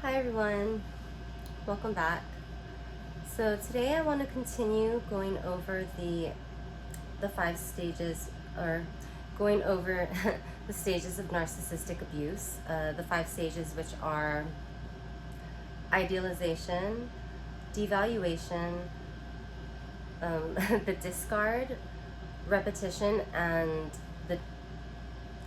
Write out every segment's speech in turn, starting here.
Hi everyone, welcome back. So today I want to continue going over the 5 stages, or going over the stages of narcissistic abuse. The 5 stages, which are idealization, devaluation, the discard, repetition, and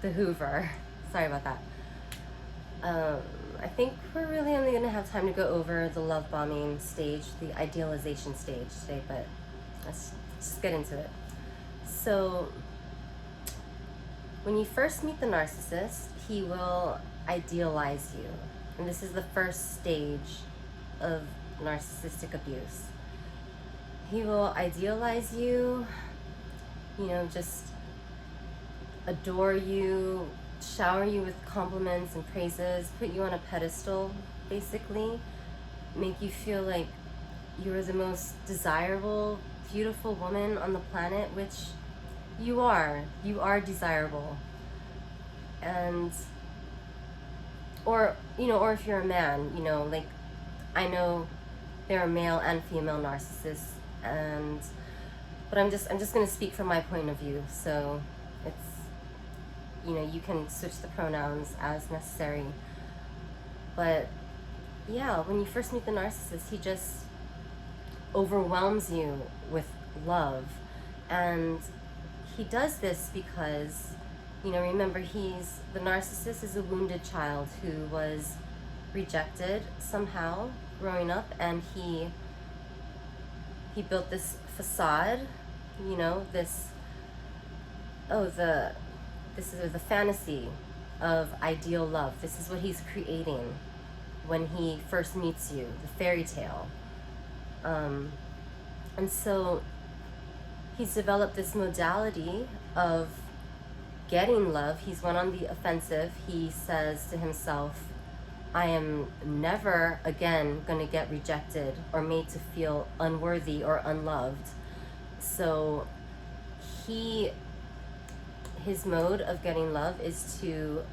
the Hoover. Sorry about that. I think we're really only going to have time to go over the love bombing stage, the idealization stage today, but let's just get into it. So, when you first meet the narcissist, he will idealize you. And this is the first stage of narcissistic abuse. He will idealize you, just adore you, shower you with compliments and praises, put you on a pedestal, basically, make you feel like you're the most desirable, beautiful woman on the planet, which you are. You are desirable. And, or if you're a man, like, I know there are male and female narcissists, but I'm just going to speak from my point of view, so it's, you can switch the pronouns as necessary. But yeah, when you first meet the narcissist, he just overwhelms you with love. And he does this because, remember, the narcissist is a wounded child who was rejected somehow growing up, and he built this facade, this is the fantasy of ideal love. This is what he's creating when he first meets you, the fairy tale. And so he's developed this modality of getting love. He's went on the offensive. He says to himself, I am never again going to get rejected or made to feel unworthy or unloved. So his mode of getting love is to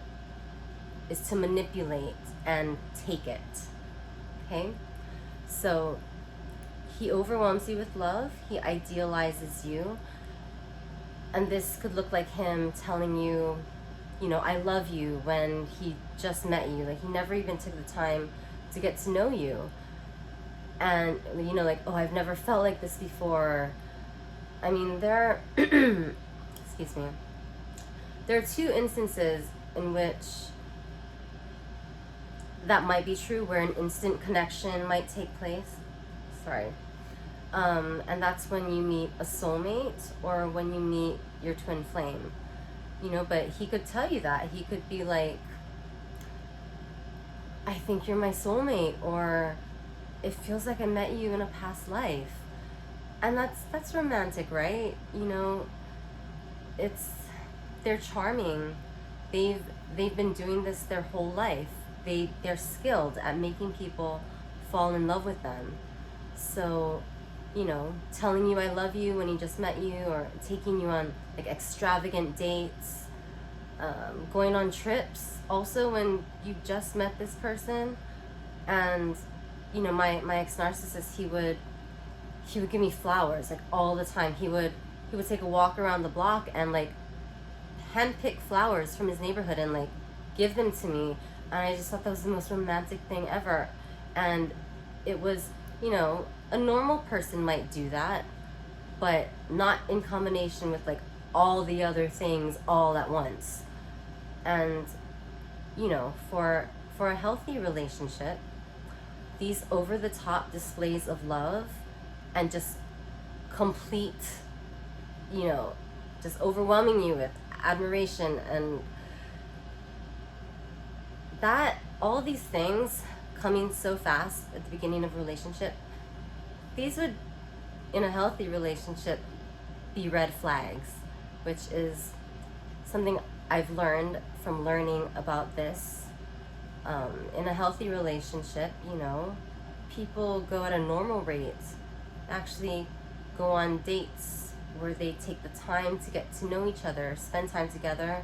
manipulate and take it. Okay? So he overwhelms you with love, he idealizes you, and this could look like him telling you, I love you when he just met you. Like, he never even took the time to get to know you. And, like, oh, I've never felt like this before. I mean, there are, excuse me. There are 2 instances in which that might be true, where an instant connection might take place. Sorry. And that's when you meet a soulmate or when you meet your twin flame. But he could tell you that. He could be like, I think you're my soulmate, or it feels like I met you in a past life. And that's romantic, right? They're charming. They've been doing this their whole life. They're skilled at making people fall in love with them. So, telling you I love you when he just met you, or taking you on like extravagant dates, going on trips also when you just met this person. And my ex-narcissist, he would give me flowers like all the time. He would take a walk around the block and like handpick flowers from his neighborhood and like give them to me, and I just thought that was the most romantic thing ever. And it was, a normal person might do that, but not in combination with like all the other things all at once. And for a healthy relationship, these over-the-top displays of love and just complete, just overwhelming you with admiration, and that, all these things coming so fast at the beginning of a relationship, these would, in a healthy relationship, be red flags, which is something I've learned from learning about this. In a healthy relationship, people go at a normal rate, actually go on dates where they take the time to get to know each other, spend time together,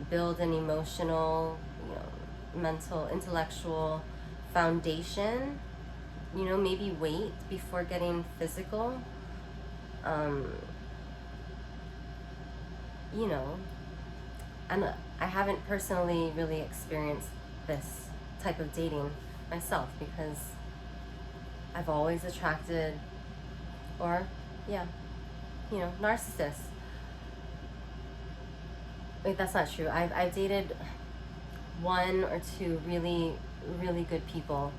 build an emotional, mental, intellectual foundation, maybe wait before getting physical. You know, and I haven't personally really experienced this type of dating myself because I've always attracted, or yeah, narcissists. Wait, that's not true. I've dated one or two really, really good people,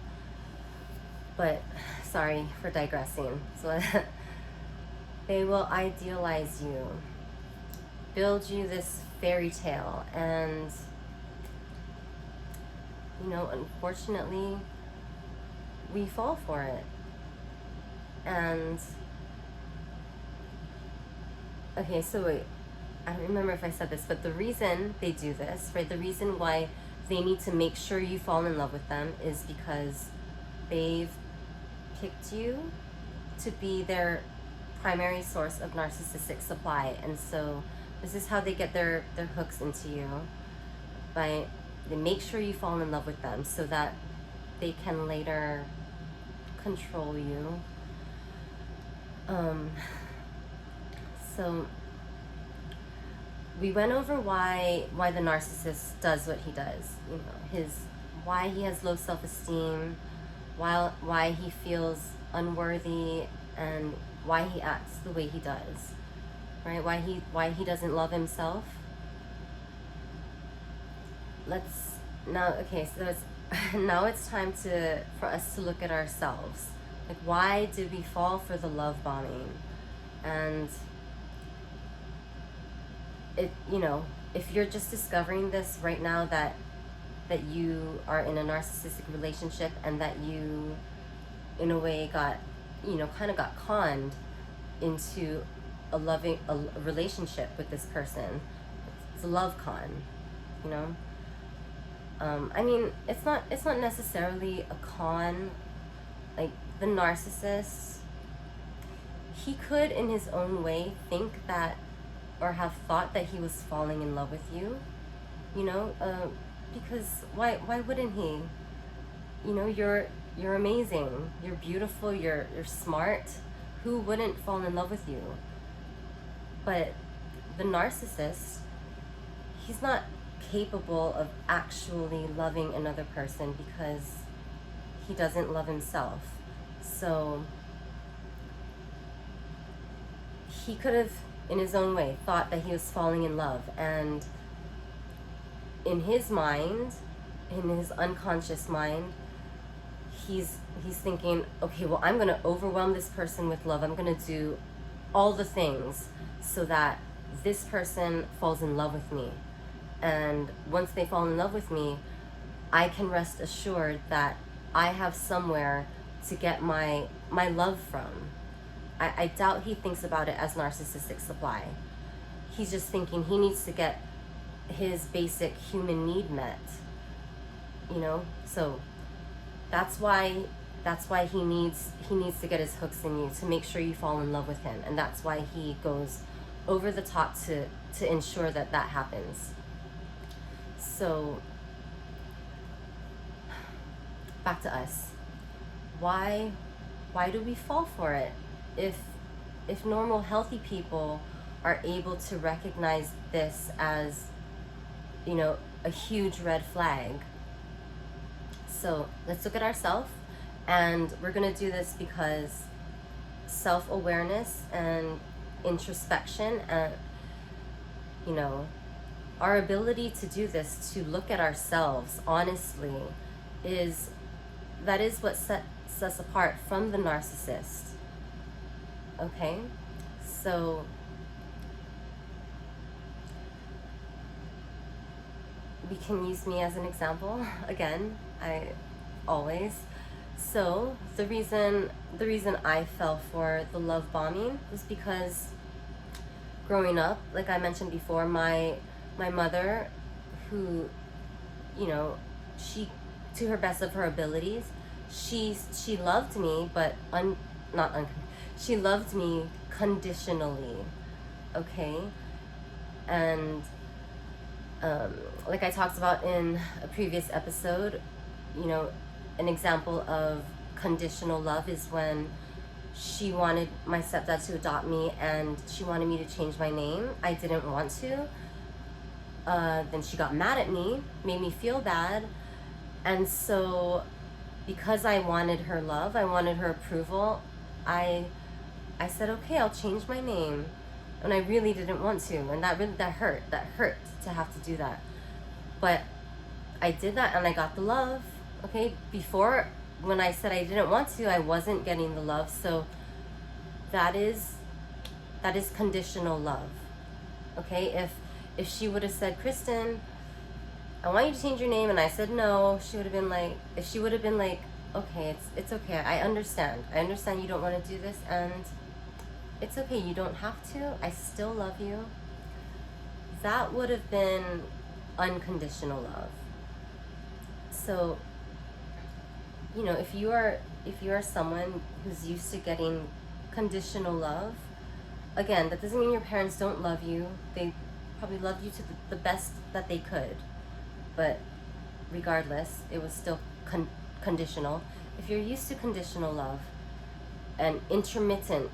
but sorry for digressing. So they will idealize you, build you this fairy tale, and unfortunately we fall for it. And okay, so wait, I don't remember if I said this, but the reason they do this, right, the reason why they need to make sure you fall in love with them is because they've picked you to be their primary source of narcissistic supply. And so this is how they get their hooks into you. They make sure you fall in love with them so that they can later control you. So we went over why the narcissist does what he does. Why he has low self-esteem, why he feels unworthy, and why he acts the way he does. Right? Why he doesn't love himself. Now it's time for us to look at ourselves. Like, why did we fall for the love bombing? And if you're just discovering this right now, that you are in a narcissistic relationship and that you in a way got got conned into a relationship with this person. It's a love con, I mean, it's not necessarily a con. Like, the narcissist, he could in his own way think that, or have thought that he was falling in love with you, because why wouldn't he? You're amazing, you're beautiful, you're smart. Who wouldn't fall in love with you? But the narcissist, he's not capable of actually loving another person because he doesn't love himself. So he could have, in his own way, thought that he was falling in love, and in his mind, in his unconscious mind, he's thinking, okay, well, I'm going to overwhelm this person with love. I'm going to do all the things so that this person falls in love with me. And once they fall in love with me, I can rest assured that I have somewhere to get my love from. I doubt he thinks about it as narcissistic supply. He's just thinking he needs to get his basic human need met. So that's why he needs to get his hooks in you, to make sure you fall in love with him. And that's why he goes over the top to ensure that happens. So back to us. Why do we fall for it? If normal, healthy people are able to recognize this as, a huge red flag. So let's look at ourselves, and we're going to do this because self-awareness and introspection, and our ability to do this, to look at ourselves honestly, is what sets us apart from the narcissist. Okay? So we can use me as an example again. So the reason I fell for the love bombing was because growing up, like I mentioned before, my mother, who, she, to her best of her abilities, she loved me, but she loved me conditionally, okay? And like I talked about in a previous episode, an example of conditional love is when she wanted my stepdad to adopt me and she wanted me to change my name. I didn't want to. Then she got mad at me, made me feel bad. And so because I wanted her love, I wanted her approval, I said, okay, I'll change my name. And I really didn't want to. And that hurt to have to do that. But I did that and I got the love. Okay, before, when I said I didn't want to, I wasn't getting the love. So that is conditional love. Okay, if she would have said, Kristen, I want you to change your name, and I said no, she would have been like, okay, it's okay, I understand you don't want to do this, and it's okay, you don't have to, I still love you. That would have been unconditional love. So, you know, if you are someone who's used to getting conditional love, again, that doesn't mean your parents don't love you. They probably loved you to the best that they could, but regardless, it was still conditional. If you're used to conditional love and intermittently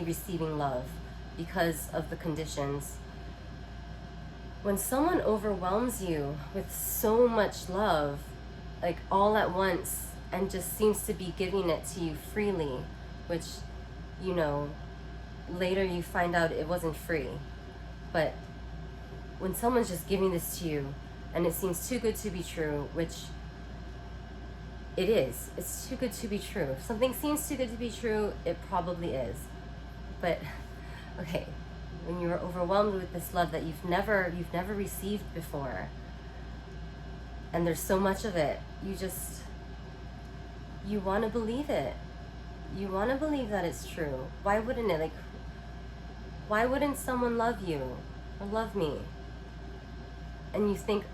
receiving love because of the conditions, when someone overwhelms you with so much love, like all at once, and just seems to be giving it to you freely, which, you know, later you find out it wasn't free. But when someone's just giving this to you and it seems too good to be true, which it is, it's too good to be true. If something seems too good to be true, it probably is. But okay, when you're overwhelmed with this love that you've never received before, and there's so much of it, you want to believe it. You want to believe that it's true. Why wouldn't it? Like, why wouldn't someone love you or love me? And you think,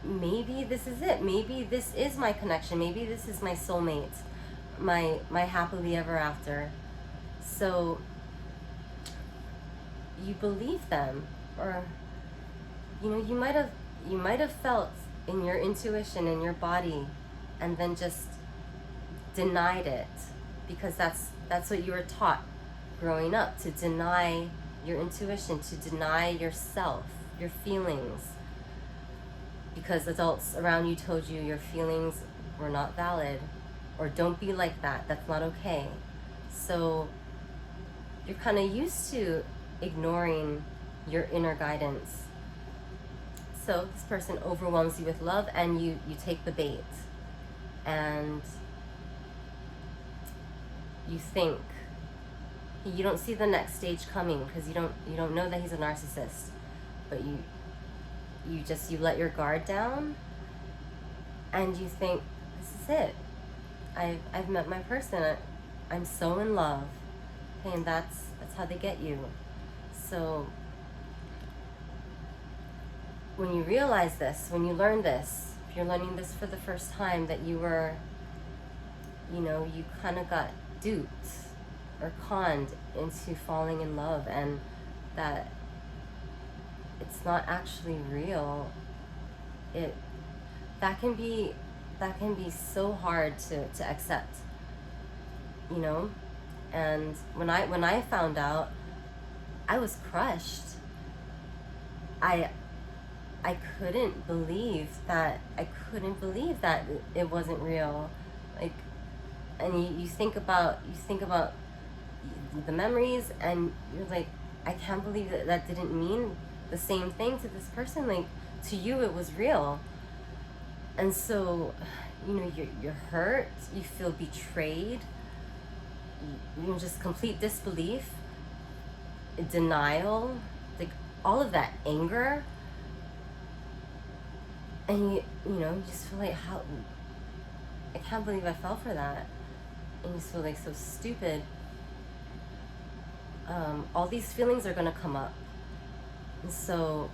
maybe this is it. Maybe this is my connection. Maybe this is my soulmate, my happily ever after. So you believe them, or you know, you might have felt in your intuition, in your body, and then just denied it, because that's what you were taught growing up, to deny your intuition, to deny yourself, your feelings, because adults around you told you your feelings were not valid, or don't be like that, that's not okay. So you're kind of used to ignoring your inner guidance. So this person overwhelms you with love, and you take the bait, and you think, you don't see the next stage coming because you don't know that he's a narcissist, but you let your guard down, and you think, this is it, I've met my person, I'm so in love. Okay, and that's how they get you. So when you realize this, when you learn this, if you're learning this for the first time, that you were, you know, you kind of got duped or conned into falling in love, and that it's not actually real, that can be so hard to accept, you know. And when I found out, I was crushed. I couldn't believe that it wasn't real. Like, and you think about the memories, and you're like, I can't believe that didn't mean the same thing to this person. Like, to you it was real. And so, you know, you're hurt, you feel betrayed, you know, just complete disbelief, denial, like all of that anger. And you know, you just feel like, how, I can't believe I fell for that. And you just feel like so stupid. All these feelings are gonna come up. And so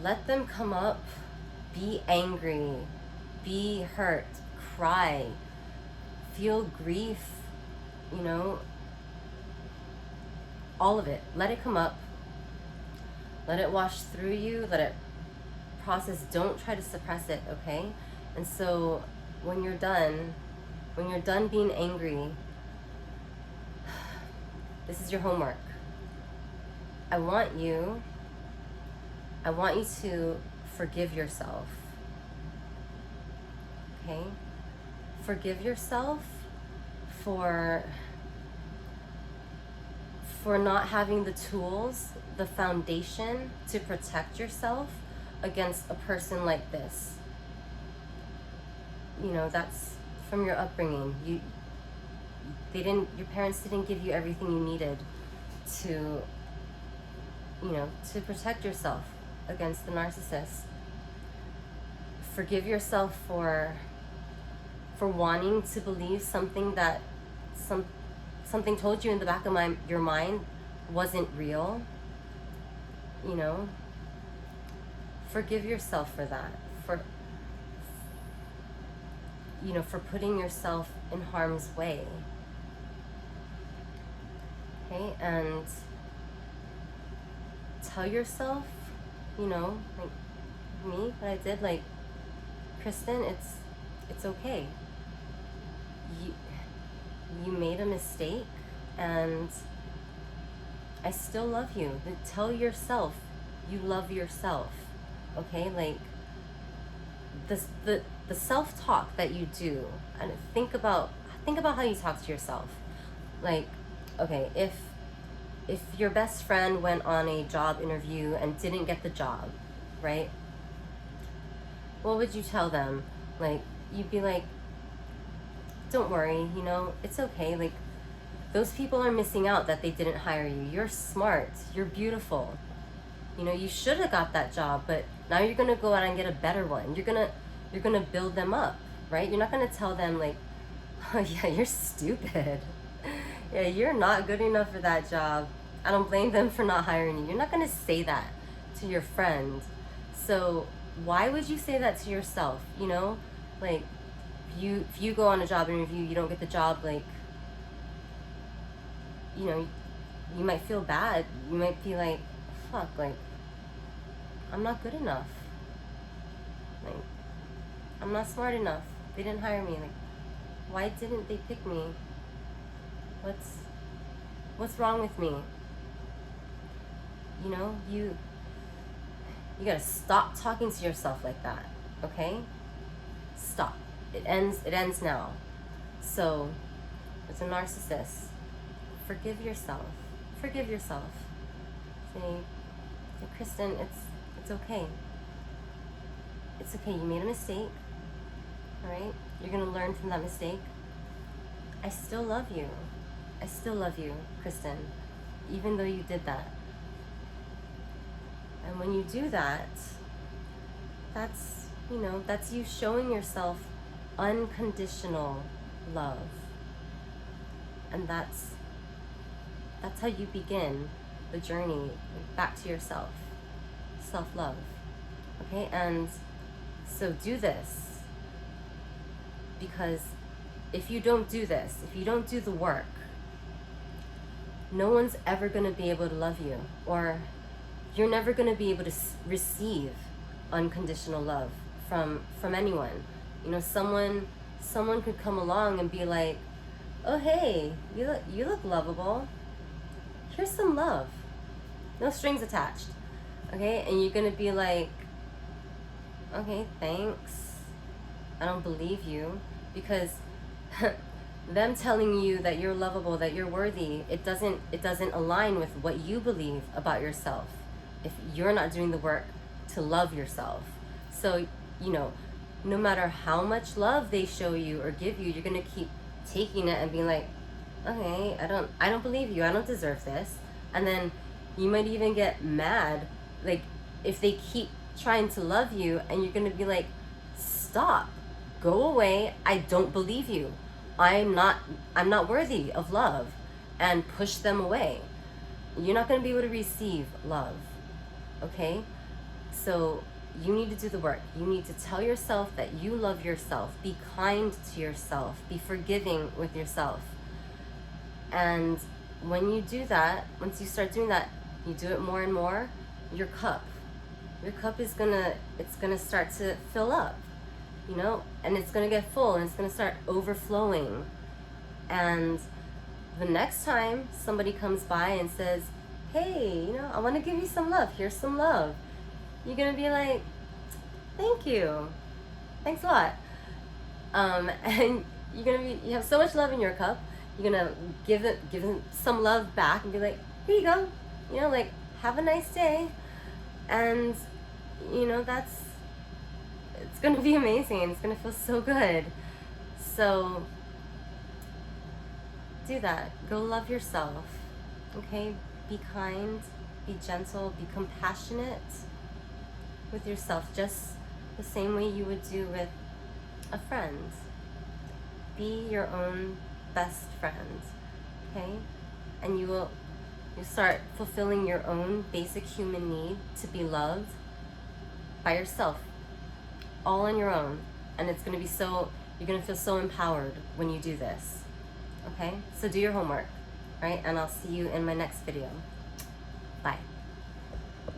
let them come up. Be angry, be hurt, cry, feel grief, you know, all of it. Let it come up. Let it wash through you. Let it process. Don't try to suppress it, okay? And so when you're done being angry, this is your homework. I want you to forgive yourself. Okay? Forgive yourself for not having the tools, the foundation to protect yourself against a person like this. You know, that's from your upbringing. Your parents didn't give you everything you needed to, to protect yourself against the narcissist. Forgive yourself for wanting to believe something that something told you in the back of your mind wasn't real. You know, forgive yourself for that, for putting yourself in harm's way. Okay, and tell yourself, like me, what I did, like, Kristen, it's okay. You made a mistake, and I still love you. Then tell yourself you love yourself. Okay, like the self-talk that you do, and think about how you talk to yourself. Like, okay, if your best friend went on a job interview and didn't get the job, right? What would you tell them? Like, you'd be like, don't worry, it's okay. Like, those people are missing out that they didn't hire you. You're smart. You're beautiful. You should have got that job, but now you're gonna go out and get a better one. You're gonna build them up, right? You're not gonna tell them like, oh yeah, you're stupid. Yeah, you're not good enough for that job. I don't blame them for not hiring you. You're not gonna say that to your friend. So why would you say that to yourself? Like, if you go on a job interview, you don't get the job, like, you might feel bad. You might be like, fuck, like, I'm not good enough. Like, I'm not smart enough. They didn't hire me. Like, why didn't they pick me? What's wrong with me? You gotta stop talking to yourself like that, okay? Stop. It ends now. So, as a narcissist, forgive yourself. Forgive yourself. Say, Kristen, it's okay. It's okay. You made a mistake. Alright? You're gonna learn from that mistake. I still love you. I still love you, Kristen, even though you did that. And when you do that, that's you showing yourself unconditional love. And that's how you begin the journey back to yourself. Self-love. Okay? And so do this. Because if you don't do this, if you don't do the work, no one's ever going to be able to love you, or you're never going to be able to receive unconditional love from anyone. Someone could come along and be like, oh hey, you look lovable. Here's some love. No strings attached. Okay? And you're going to be like, okay, thanks. I don't believe you, because them telling you that you're lovable, that you're worthy, it doesn't align with what you believe about yourself if you're not doing the work to love yourself. So, no matter how much love they show you or give you, you're gonna keep taking it and being like, okay, I don't believe you, I don't deserve this. And then you might even get mad, like, if they keep trying to love you, and you're gonna be like, stop, go away, I don't believe you. I'm not worthy of love, and push them away. You're not going to be able to receive love. Okay? So you need to do the work. You need to tell yourself that you love yourself. Be kind to yourself. Be forgiving with yourself. And when you do that, once you start doing that, you do it more and more, your cup your cup is it's gonna start to fill up, you know, and it's gonna get full and it's gonna start overflowing. And the next time somebody comes by and says, hey, you know, I want to give you some love, here's some love, you're gonna be like, thank you, thanks a lot. And you have so much love in your cup, you're gonna give them some love back and be like, here you go, you know, like, have a nice day. And you know, it's gonna be amazing. It's gonna feel so good. So do that. Go love yourself. Okay? Be kind, be gentle, be compassionate with yourself, just the same way you would do with a friend. Be your own best friend. Okay? And you start fulfilling your own basic human need to be loved by yourself, all on your own. And it's gonna be you're gonna feel so empowered when you do this. Okay? So do your homework, right? And I'll see you in my next video. Bye.